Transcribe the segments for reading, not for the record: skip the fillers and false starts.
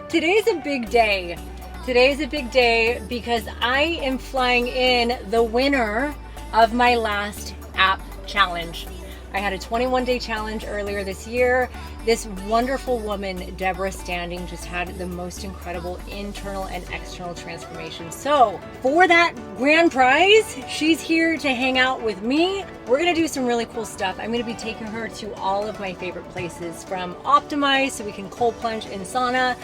Today's a big day. Today's a big day because I am flying in the winner of my last app challenge. I had a 21-day challenge earlier this year. This wonderful woman, Debra Standing, just had the most incredible internal and external transformation. So for that grand prize, she's here to hang out with me. We're gonna do some really cool stuff. I'm gonna be taking her to all of my favorite places, from Optimize, so we can cold plunge in sauna,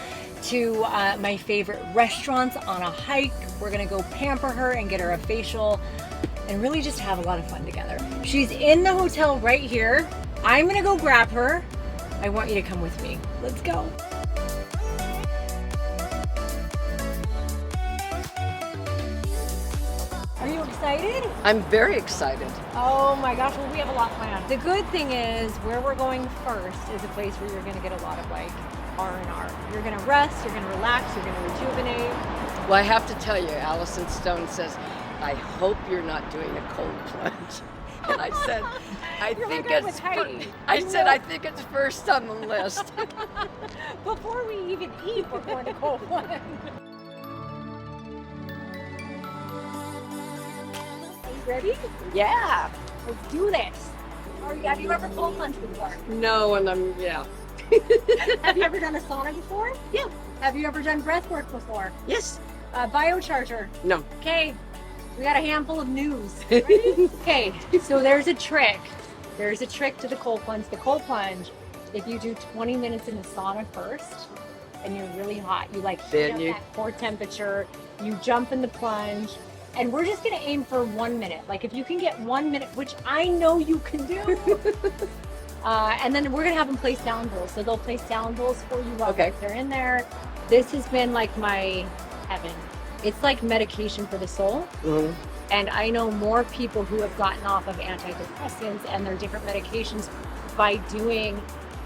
to my favorite restaurants on a hike. We're gonna go pamper her and get her a facial and really just have a lot of fun together. She's in the hotel right here. I'm gonna go grab her. I want you to come with me. Let's go. Are you excited? I'm very excited. Oh my gosh, well, we have a lot planned. The good thing is where we're going first is a place where you're gonna get a lot of like R&R. You're gonna rest, you're gonna relax, you're gonna rejuvenate. Well, I have to tell you, Allison Stone says, I hope you're not doing a cold plunge. And I said, I think it's first on the list. Before we even eat, we're going to cold plunge. Are you ready? Yeah. Let's do this. Have you ever cold plunged before? No, and Have you ever done a sauna before? Yeah. Have you ever done breath work before? Yes. Biocharger? No. Okay. We got a handful of news. Ready? Okay, so there's a trick. There's a trick to the cold plunge. The cold plunge, if you do 20 minutes in the sauna first, and you're really hot, you like heat up that core temperature, you jump in the plunge, and we're just gonna aim for 1 minute. Like if you can get 1 minute, which I know you can do. And then we're gonna have them place down bowls. So they'll place down bowls for you while they're in there. This has been like my heaven. It's like medication for the soul. Mm-hmm. And I know more people who have gotten off of antidepressants and their different medications by doing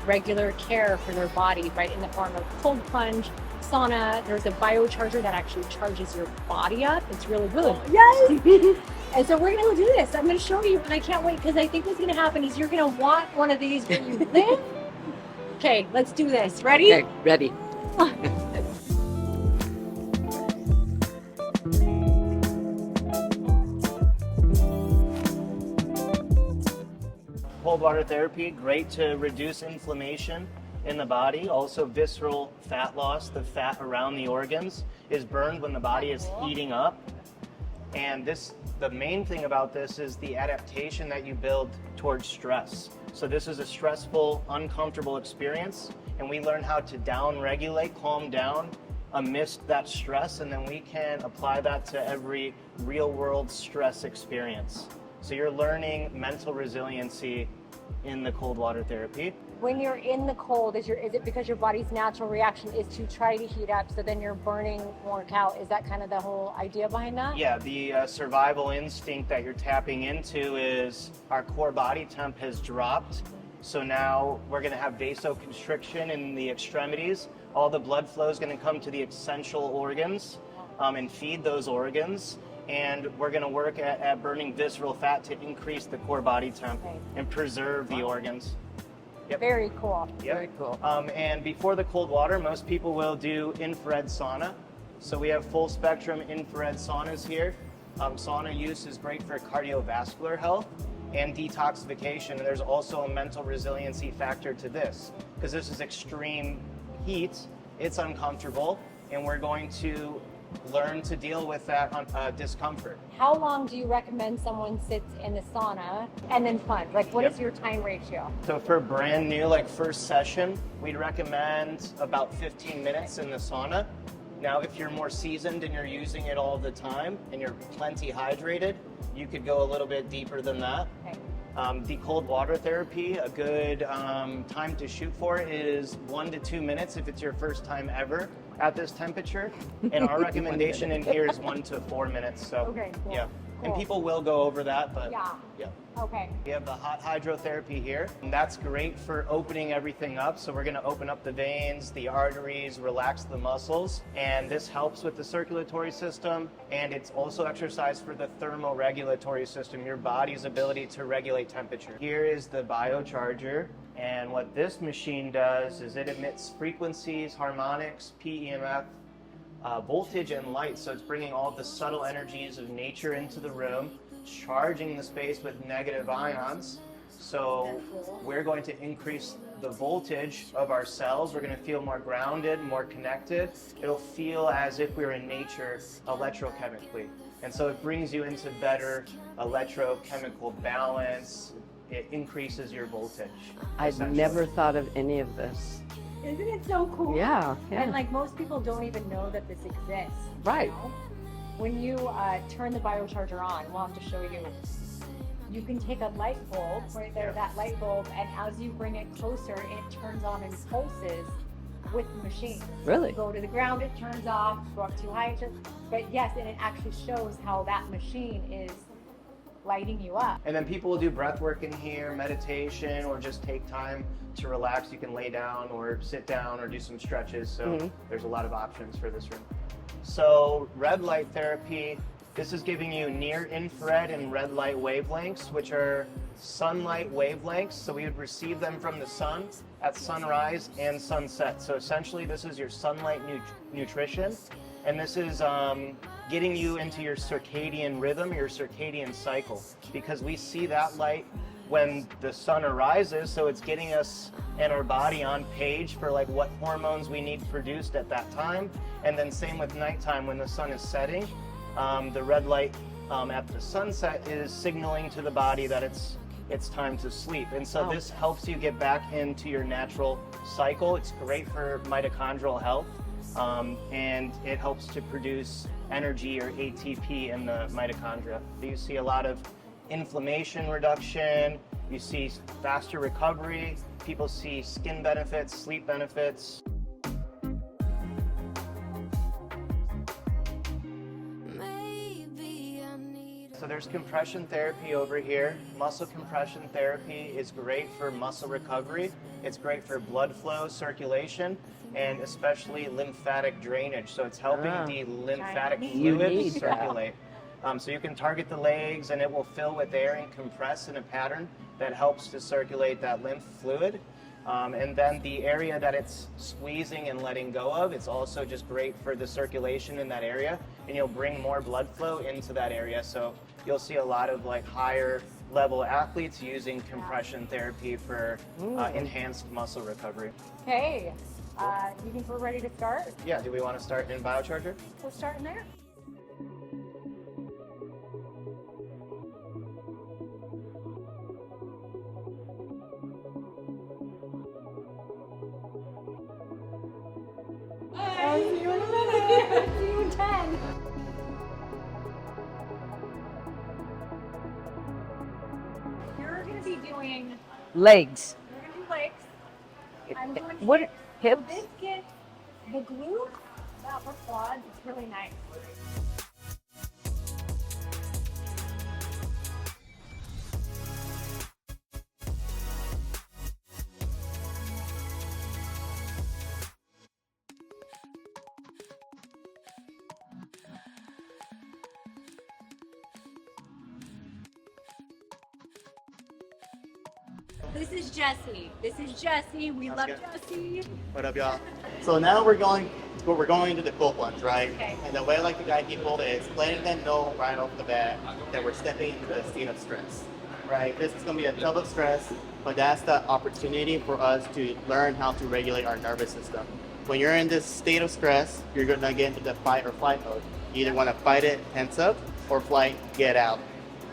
regular care for their body, right? In the form of cold plunge, sauna. There's a biocharger that actually charges your body up. It's really good. Yes! And so we're gonna go do this. I'm gonna show you, and I can't wait, because I think what's gonna happen is you're gonna want one of these when you live. Okay, let's do this. Ready? Okay, ready. Cold water therapy, great to reduce inflammation in the body. Also visceral fat loss. The fat around the organs is burned when the body is heating up. And the main thing about this is the adaptation that you build towards stress. So this is a stressful, uncomfortable experience, and we learn how to down-regulate, calm down amidst that stress, and then we can apply that to every real-world stress experience. So you're learning mental resiliency in the cold water therapy. When you're in the cold, is it because your body's natural reaction is to try to heat up, so then you're burning more cal? Is that kind of the whole idea behind that? Yeah, the survival instinct that you're tapping into is our core body temp has dropped. So now we're going to have vasoconstriction in the extremities. All the blood flow is going to come to the essential organs and feed those organs. And we're going to work at burning visceral fat to increase the core body temp and preserve the organs. Yep. Very cool. Yep. Very cool. And before the cold water, most people will do infrared sauna. So we have full spectrum infrared saunas here. Sauna use is great for cardiovascular health and detoxification. And there's also a mental resiliency factor to this, because this is extreme heat. It's uncomfortable, and we're going to learn to deal with that discomfort. How long do you recommend someone sits in the sauna and then plunge? Like, what is your time ratio? So for brand new, like first session, we'd recommend about 15 minutes in the sauna. Now, if you're more seasoned and you're using it all the time and you're plenty hydrated, you could go a little bit deeper than that. Okay. The cold water therapy, a good time to shoot for is 1 to 2 minutes if it's your first time ever at this temperature. And our recommendation in here is 1 to 4 minutes. So, okay, cool. Yeah. Cool. And people will go over that, but yeah. Okay. We have the hot hydrotherapy here, and that's great for opening everything up. So we're going to open up the veins, the arteries, relax the muscles, and this helps with the circulatory system, and it's also exercise for the thermoregulatory system, your body's ability to regulate temperature. Here is the biocharger, And what this machine does is it emits frequencies, harmonics, PEMF, voltage, and light. So it's bringing all the subtle energies of nature into the room, charging the space with negative ions. So we're going to increase the voltage of our cells. We're going to feel more grounded, more connected. It'll feel as if we're in nature electrochemically. And so it brings you into better electrochemical balance. It increases your voltage. I've never thought of any of this. Isn't it so cool? Yeah. And like most people don't even know that this exists. Right. You know? When you turn the biocharger on, we'll have to show you. You can take a light bulb, right there, that light bulb, and as you bring it closer, it turns on in pulses with the machine. Really? Go to the ground, it turns off. Go up too high, but yes, and it actually shows how that machine is lighting you up. And then people will do breath work in here, meditation, or just take time to relax. You can lay down or sit down or do some stretches. So there's a lot of options for this room. So red light therapy, this is giving you near infrared and red light wavelengths, which are sunlight wavelengths. So we would receive them from the sun at sunrise and sunset. So essentially this is your sunlight nutrition. And this is getting you into your circadian rhythm, your circadian cycle, because we see that light when the sun arises, so it's getting us and our body on page for like what hormones we need produced at that time. And then same with nighttime when the sun is setting, the red light at the sunset is signaling to the body that it's time to sleep. And so this helps you get back into your natural cycle. It's great for mitochondrial health. And it helps to produce energy or ATP in the mitochondria. You see a lot of inflammation reduction, you see faster recovery, people see skin benefits, sleep benefits. So there's compression therapy over here. Muscle compression therapy is great for muscle recovery. It's great for blood flow, circulation, and especially lymphatic drainage. So it's helping the lymphatic fluid circulate. So you can target the legs and it will fill with air and compress in a pattern that helps to circulate that lymph fluid. And then the area that it's squeezing and letting go of, it's also just great for the circulation in that area, and you'll bring more blood flow into that area. So you'll see a lot of like higher level athletes using compression therapy for enhanced muscle recovery. Okay, you think we're ready to start? Yeah, do we want to start in biocharger? We'll start in there. I'll see you in a minute. See you in 10. You're going to be doing Legs. We're going to do legs. I'm doing What? Hips? This gets the glute, the upper quads. It's really nice. This is Jesse. We love Jesse. What up, y'all? So now we're going into the cold plunge, right? Okay. And the way I like to guide people is letting them know right off the bat that we're stepping into a state of stress, right? This is going to be a tub of stress, but that's the opportunity for us to learn how to regulate our nervous system. When you're in this state of stress, you're going to get into the fight or flight mode. You either want to fight it, tense up, or flight, get out.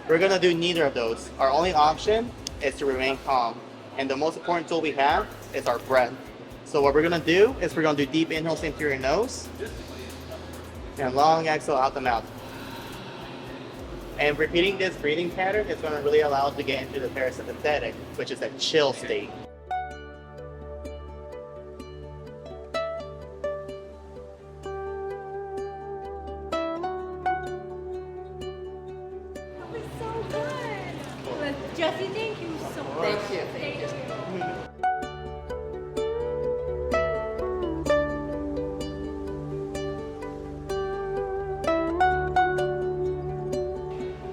We're going to do neither of those. Our only option is to remain calm. And the most important tool we have is our breath. So what we're gonna do is we're gonna do deep inhales in through your nose and long exhale out the mouth. And repeating this breathing pattern is gonna really allow us to get into the parasympathetic, which is a chill state. That was so good. Jesse, thank you so much. Thank you.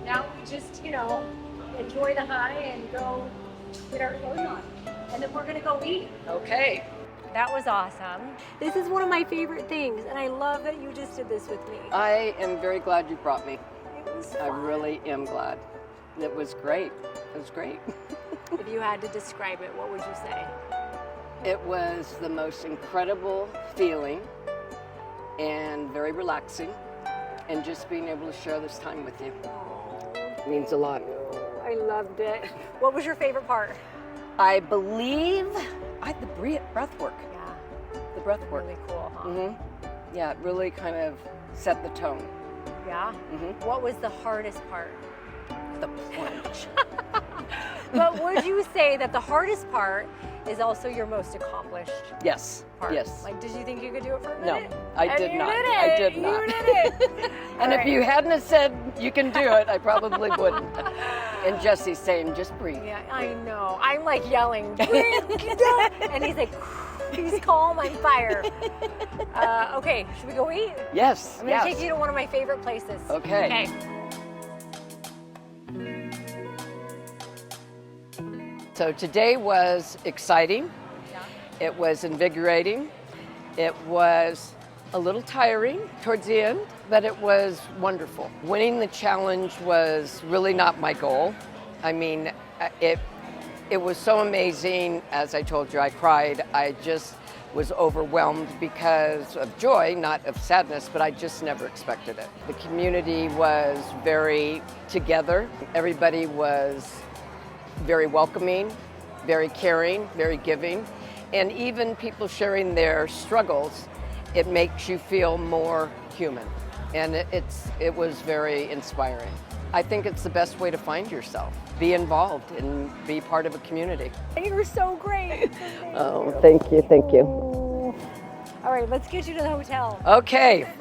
Now we just, enjoy the high and go get our clothes on. and then we're gonna go eat. Okay. That was awesome. This is one of my favorite things, and I love that you just did this with me. I am very glad you brought me. It was I fun. really am glad. It was great. It was great. If you had to describe it, what would you say? It was the most incredible feeling and very relaxing, and just being able to share this time with you means a lot. I loved it. What was your favorite part? I believe the breath work. Yeah, The breath work. really cool, huh? Yeah, it really kind of set the tone. Yeah? What was the hardest part? The plunge. But would you say that the hardest part is also your most accomplished Yes. part? Yes. Like, did you think you could do it for a No, minute? I And did you not. Did it. I did not. You did it. And All if you hadn't have said you can do it, I probably wouldn't. And Jesse's saying, just breathe. Yeah, I know. I'm like yelling, "Breathe, get down." And he's like, he's calm, I'm fire. Okay, should we go eat? Yes. I'm gonna take you to one of my favorite places. Okay. So today was exciting. Yeah. It was invigorating. It was a little tiring towards the end, but it was wonderful. Winning the challenge was really not my goal. I mean, it was so amazing. As I told you, I cried. I just was overwhelmed because of joy, not of sadness, but I just never expected it. The community was very together. Everybody was very welcoming, very caring, very giving. And even people sharing their struggles, it makes you feel more human. And it was very inspiring. I think it's the best way to find yourself. Be involved and be part of a community. You were so great. Oh, thank you, thank you. All right, let's get you to the hotel. Okay,